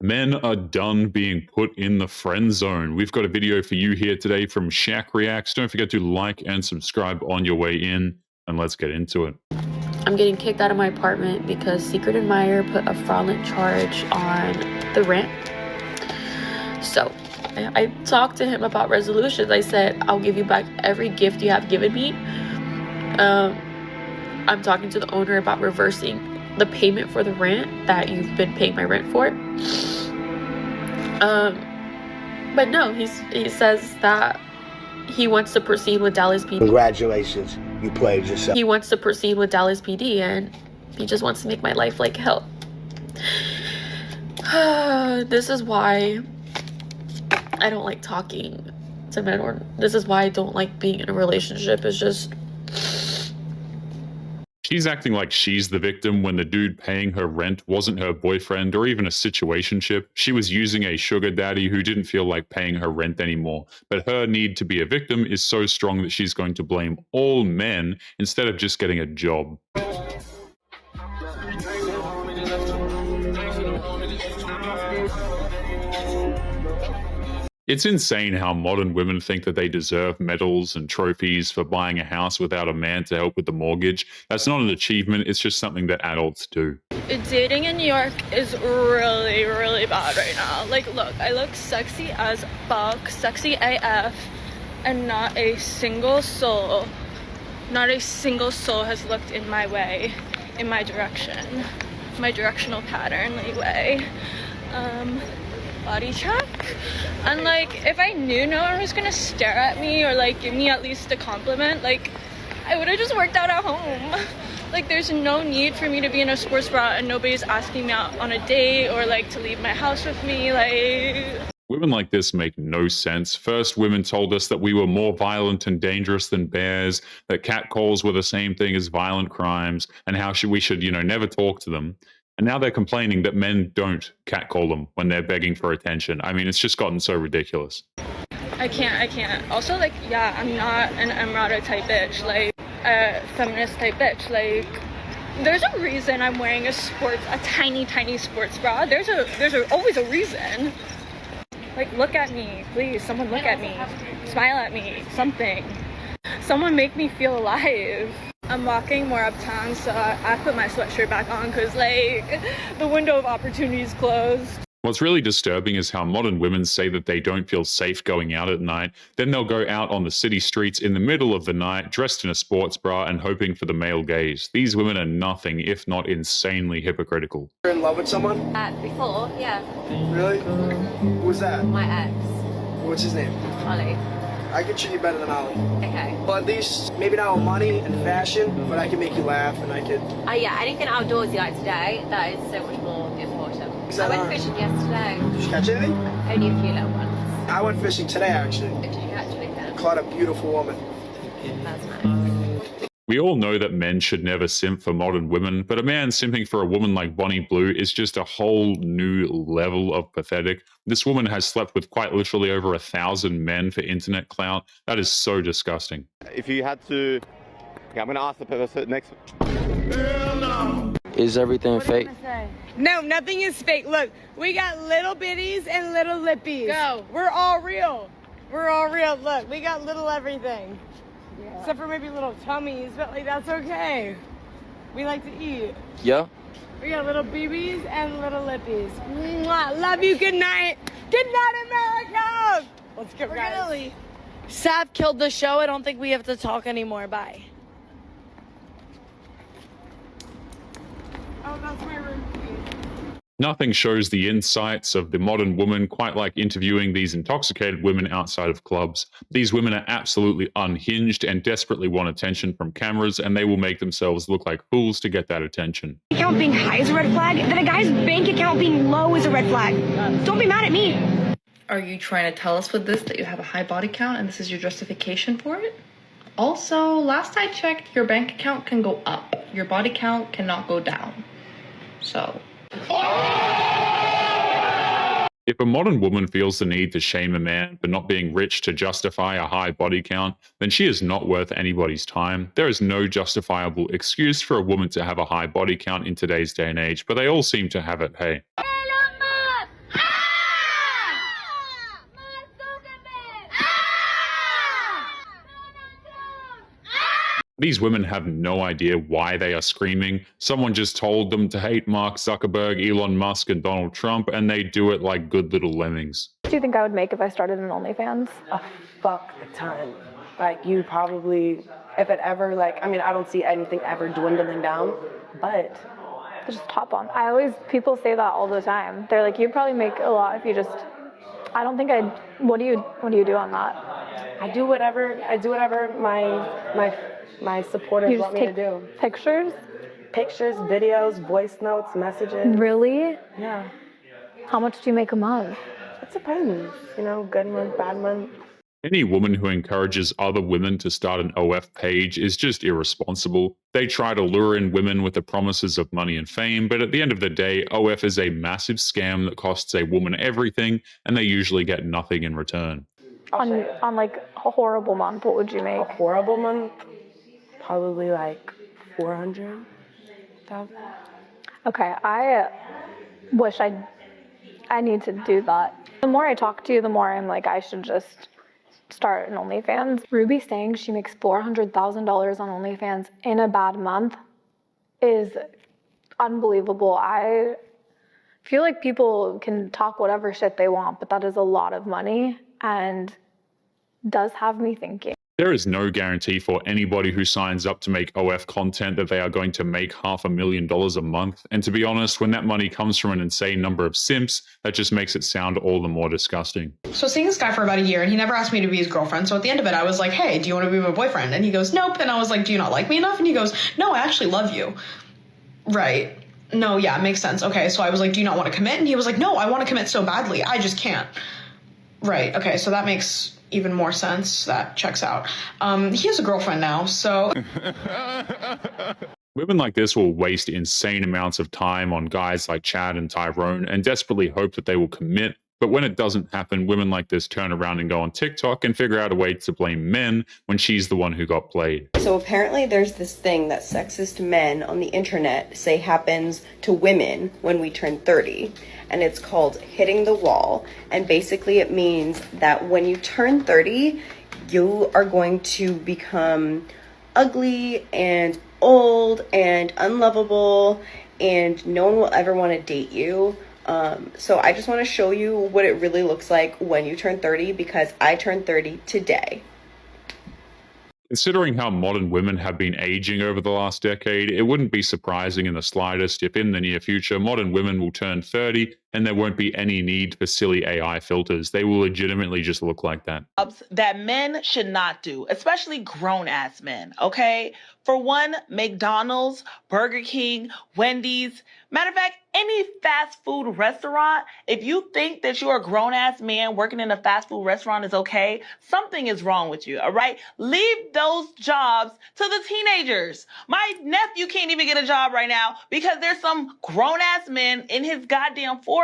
Men are done being put in the friend zone. We've got a video for you here today from Shaq Reacts. Don't forget to like and subscribe on your way in, and let's get into it. I'm getting kicked out of my apartment because Secret Admirer put a fraudulent charge on the rent. So I talked to him about resolutions. I said, I'll give you back every gift you have given me. I'm talking to the owner about reversing the payment for the rent that you've been paying my rent for. But no, he says that he wants to proceed with Dallas PD. Congratulations, you played yourself. He wants to proceed with Dallas PD, and he just wants to make my life like hell. This is why I don't like talking to men, or this is why I don't like being in a relationship. It's just... She's acting like she's the victim when the dude paying her rent wasn't her boyfriend or even a situationship. She was using a sugar daddy who didn't feel like paying her rent anymore. But her need to be a victim is so strong that she's going to blame all men instead of just getting a job. It's insane how modern women think that they deserve medals and trophies for buying a house without a man to help with the mortgage. That's not an achievement, it's just something that adults do. Dating in New York is really, really bad right now. Like, look, I look sexy as fuck, sexy AF, and not a single soul has looked in my way, in my direction, my directional pattern way. Body check, and like, if I knew no one was gonna stare at me or like give me at least a compliment, like, I would have just worked out at home. Like, there's no need for me to be in a sports bra and nobody's asking me out on a date or like to leave my house with me. Like, women like this make no sense. First, women told us that we were more violent and dangerous than bears, that catcalls were the same thing as violent crimes, and how we should, never talk to them. And now they're complaining that men don't catcall them when they're begging for attention. I mean, it's just gotten so ridiculous. I can't. Also, like, yeah, I'm not an Emrata type bitch, like a feminist type bitch. Like, there's a reason I'm wearing a tiny sports bra. There's always a reason. Like, look at me, please. Someone look at me. Smile at me. Something. Someone make me feel alive. I'm walking more uptown, so I put my sweatshirt back on because, like, the window of opportunity is closed. What's really disturbing is how modern women say that they don't feel safe going out at night. Then they'll go out on the city streets in the middle of the night, dressed in a sports bra and hoping for the male gaze. These women are nothing if not insanely hypocritical. You're in love with someone? Before, yeah. Really? Who was that? My ex. What's his name? Ollie. I can treat you better than Ollie. Okay. But at least, maybe not with money and fashion, but I can make you laugh and I could... Yeah, anything outdoorsy like today, that is so much more important. that I went fishing yesterday. Did you catch anything? Only a few little ones. I went fishing today, actually. Did you catch anything? Caught a beautiful woman. That's nice. We all know that men should never simp for modern women, but a man simping for a woman like Bonnie Blue is just a whole new level of pathetic. This woman has slept with quite literally over 1,000 men for internet clout. That is so disgusting. If you had to... I'm going to ask the person next... Is everything fake? No, nothing is fake. Look, we got little bitties and little lippies. Go. We're all real. We're all real. Look, we got little everything. Yeah. Except for maybe little tummies, but like that's okay. We like to eat. Yeah? We got little BBs and little lippies. Mwah. Love you. Good night. Good night, America. Let's go, guys. Sav killed the show. I don't think we have to talk anymore. Bye. Oh, that's my room. Nothing shows the insights of the modern woman quite like interviewing these intoxicated women outside of clubs. These women are absolutely unhinged and desperately want attention from cameras, and they will make themselves look like fools to get that attention. Account being high is a red flag, then a guy's bank account being low is a red flag. Don't be mad at me. Are you trying to tell us with this that you have a high body count and this is your justification for it? Also, last I checked, your bank account can go up. Your body count cannot go down. So... If a modern woman feels the need to shame a man for not being rich to justify a high body count, then she is not worth anybody's time. There is no justifiable excuse for a woman to have a high body count in today's day and age, but they all seem to have it, hey. Hello, Mom! These women have no idea why they are screaming. Someone just told them to hate Mark Zuckerberg, Elon Musk, and Donald Trump, and they do it like good little lemmings. What do you think I would make if I started an OnlyFans? A fuck a ton. Like, you probably, if it ever, like, I mean, I don't see anything ever dwindling down, but Just hop on. People say that all the time. They're like, you'd probably make a lot if you just, I don't think I'd, what do you do on that? I do whatever my supporters want me to do. Pictures? Pictures, videos, voice notes, messages. Really? Yeah. How much do you make a month? It depends. You know, good month, bad month. Any woman who encourages other women to start an OF page is just irresponsible. They try to lure in women with the promises of money and fame, but at the end of the day, OF is a massive scam that costs a woman everything, and they usually get nothing in return. On like a horrible month, what would you make? A horrible month? Probably like 400,000. Okay, I wish I need to do that. The more I talk to you, the more I'm like, I should just start an OnlyFans. Ruby saying she makes $400,000 on OnlyFans in a bad month is unbelievable. I feel like people can talk whatever shit they want, but that is a lot of money and does have me thinking. There is no guarantee for anybody who signs up to make OF content that they are going to make $500,000 a month. And to be honest, when that money comes from an insane number of simps, that just makes it sound all the more disgusting. So seeing this guy for about a year, and he never asked me to be his girlfriend. So at the end of it, I was like, hey, do you want to be my boyfriend? And he goes, nope. And I was like, do you not like me enough? And he goes, no, I actually love you. Right. No, yeah, it makes sense. Okay, so I was like, do you not want to commit? And he was like, no, I want to commit so badly. I just can't. Right. Okay, so that makes even more sense. That checks out. He has a girlfriend now, so... Women like this will waste insane amounts of time on guys like Chad and Tyrone and desperately hope that they will commit. But when it doesn't happen, women like this turn around and go on TikTok and figure out a way to blame men when she's the one who got played. So apparently there's this thing that sexist men on the internet say happens to women when we turn 30. And it's called hitting the wall. And basically it means that when you turn 30, you are going to become ugly and old and unlovable, and no one will ever want to date you. So I just want to show you what it really looks like when you turn 30, because I turned 30 today. Considering how modern women have been aging over the last decade, it wouldn't be surprising in the slightest if in the near future modern women will turn 30 and there won't be any need for silly AI filters. They will legitimately just look like that. That men should not do, especially grown-ass men, okay? For one, McDonald's, Burger King, Wendy's, matter of fact, any fast food restaurant, if you think that you're a grown-ass man working in a fast food restaurant is okay, something is wrong with you, all right? Leave those jobs to the teenagers. My nephew can't even get a job right now because there's some grown-ass men in his goddamn 40s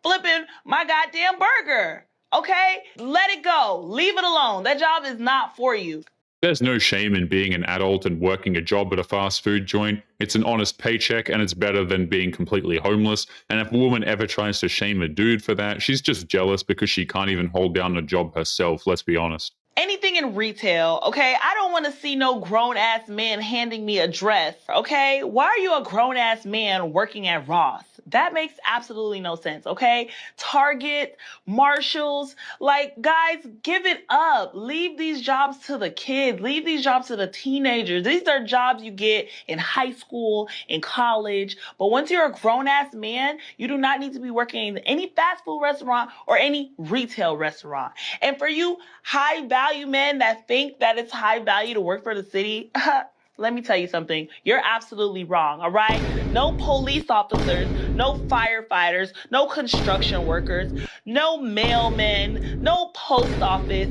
flipping my goddamn burger, okay? Let it go. Leave it alone. That job is not for you. There's no shame in being an adult and working a job at a fast food joint. It's an honest paycheck and it's better than being completely homeless. And if a woman ever tries to shame a dude for that, she's just jealous because she can't even hold down a job herself, let's be honest. Anything in retail, okay? I don't want to see no grown-ass man handing me a dress, okay? Why are you a grown-ass man working at Ross? That makes absolutely no sense, okay? Target, Marshalls, like, guys, give it up. Leave these jobs to the kids. Leave these jobs to the teenagers. These are jobs you get in high school, in college. But once you're a grown-ass man, you do not need to be working in any fast food restaurant or any retail restaurant. And for you high-value men that think that it's high value to work for the city, let me tell you something. You're absolutely wrong, all right? No police officers, no firefighters, no construction workers, no mailmen, no post office.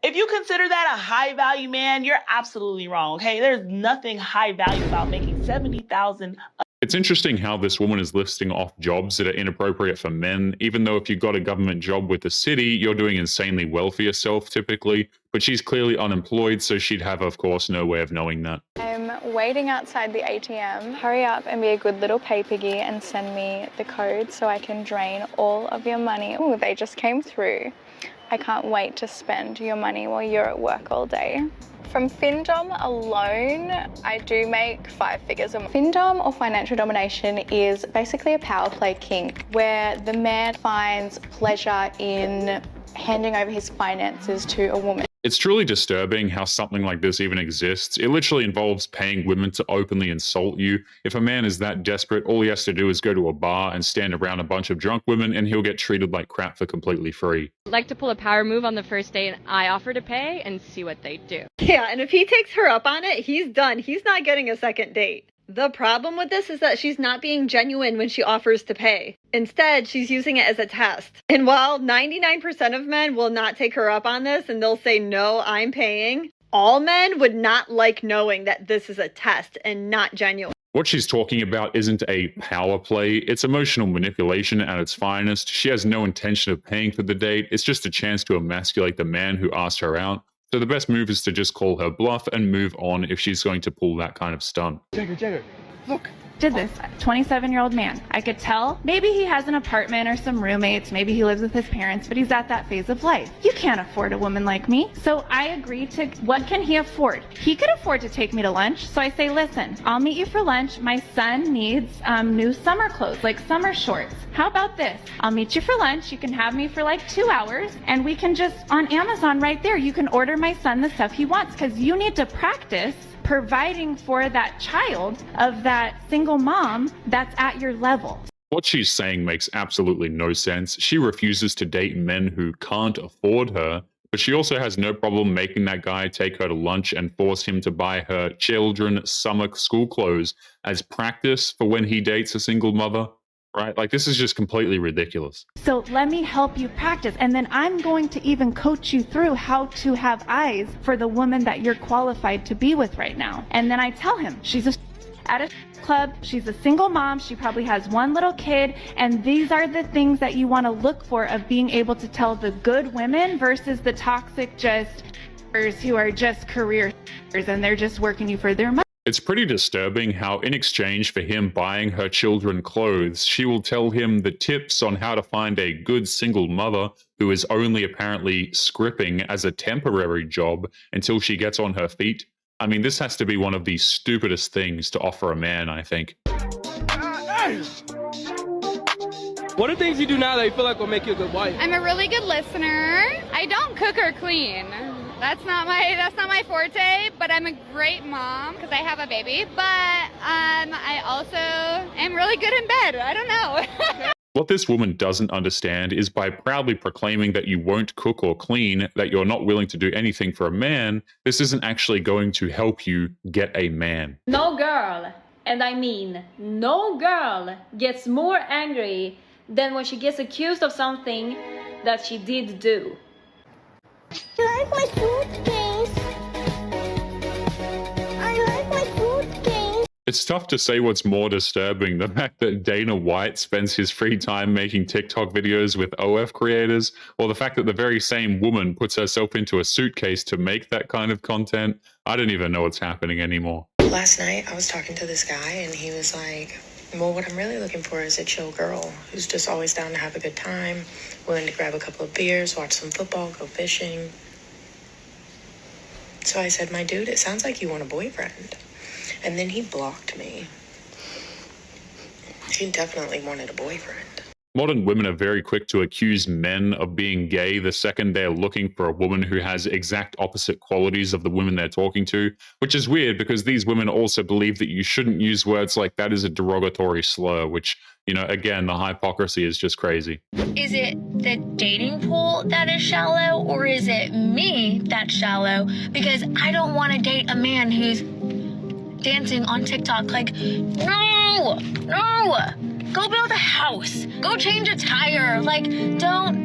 If you consider that a high value man, you're absolutely wrong, okay? There's nothing high value about making $70,000. It's interesting how this woman is listing off jobs that are inappropriate for men, even though if you got a government job with the city, you're doing insanely well for yourself typically, but she's clearly unemployed, so she'd have, of course, no way of knowing that. I'm waiting outside the ATM. Hurry up and be a good little pay piggy and send me the code so I can drain all of your money. Oh, they just came through. I can't wait to spend your money while you're at work all day. From Fiendom alone, I do make 5 figures a month. Fiendom or financial domination is basically a power play kink where the man finds pleasure in handing over his finances to a woman. It's truly disturbing how something like this even exists. It literally involves paying women to openly insult you. If a man is that desperate, all he has to do is go to a bar and stand around a bunch of drunk women and he'll get treated like crap for completely free. I'd like to pull a power move on the first date, and I offer to pay and see what they do. Yeah, and if he takes her up on it, he's done. He's not getting a second date. The problem with this is that she's not being genuine when she offers to pay. Instead, she's using it as a test. And while 99% of men will not take her up on this and they'll say, no, I'm paying, all men would not like knowing that this is a test and not genuine. What she's talking about isn't a power play, it's emotional manipulation at its finest. She has no intention of paying for the date, it's just a chance to emasculate the man who asked her out. So the best move is to just call her bluff and move on if she's going to pull that kind of stunt. Jagger, look. Did this 27-year-old man. I could tell maybe he has an apartment or some roommates, maybe he lives with his parents, but he's at that phase of life. You can't afford a woman like me. So I agreed to, what can he afford? He could afford to take me to lunch. So I say, listen, I'll meet you for lunch. My son needs new summer clothes, like summer shorts. How about this? I'll meet you for lunch. You can have me for like 2 hours and we can just, on Amazon right there, you can order my son the stuff he wants because you need to practice providing for that child of that single mom that's at your level. What she's saying makes absolutely no sense. She refuses to date men who can't afford her, but she also has no problem making that guy take her to lunch and force him to buy her children summer school clothes as practice for when he dates a single mother. Right? Like, this is just completely ridiculous. So let me help you practice. And then I'm going to even coach you through how to have eyes for the woman that you're qualified to be with right now. And then I tell him, she's at a club, she's a single mom, she probably has 1 little kid, and these are the things that you want to look for of being able to tell the good women versus the toxic just who are just career and they're just working you for their money. It's pretty disturbing how in exchange for him buying her children clothes, she will tell him the tips on how to find a good single mother who is only apparently scripting as a temporary job until she gets on her feet. I mean, this has to be one of the stupidest things to offer a man, I think. What are things you do now that you feel like will make you a good wife? I'm a really good listener. I don't cook or clean. That's not my forte, but I'm a great mom because I have a baby. But I also am really good in bed. I don't know. What this woman doesn't understand is by proudly proclaiming that you won't cook or clean, that you're not willing to do anything for a man, this isn't actually going to help you get a man. No girl, and I mean no girl, gets more angry than when she gets accused of something that she did do. I like my suitcase. I like my suitcase. It's tough to say what's more disturbing, the fact that Dana White spends his free time making TikTok videos with OF creators, or the fact that the very same woman puts herself into a suitcase to make that kind of content. I don't even know what's happening anymore. Last night I was talking to this guy and he was like, well, what I'm really looking for is a chill girl who's just always down to have a good time, willing to grab a couple of beers, watch some football, go fishing. So I said, my dude, it sounds like you want a boyfriend. And then he blocked me. He definitely wanted a boyfriend. Modern women are very quick to accuse men of being gay the second they're looking for a woman who has exact opposite qualities of the women they're talking to, which is weird because these women also believe that you shouldn't use words like that as a derogatory slur, which, you know, again, the hypocrisy is just crazy. Is it the dating pool that is shallow, or is it me that's shallow? Because I don't want to date a man who's dancing on TikTok. Like, no. Go build a house. Go change a tire. Like, don't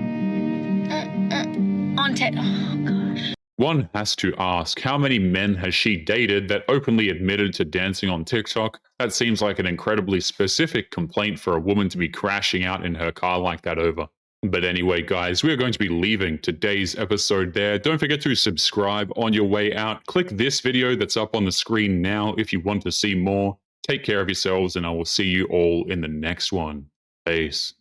on TikTok. Oh, gosh. One has to ask, how many men has she dated that openly admitted to dancing on TikTok? That seems like an incredibly specific complaint for a woman to be crashing out in her car like that over. But anyway, guys, we're going to be leaving today's episode there. Don't forget to subscribe on your way out. Click this video that's up on the screen now if you want to see more. Take care of yourselves, and I will see you all in the next one. Peace.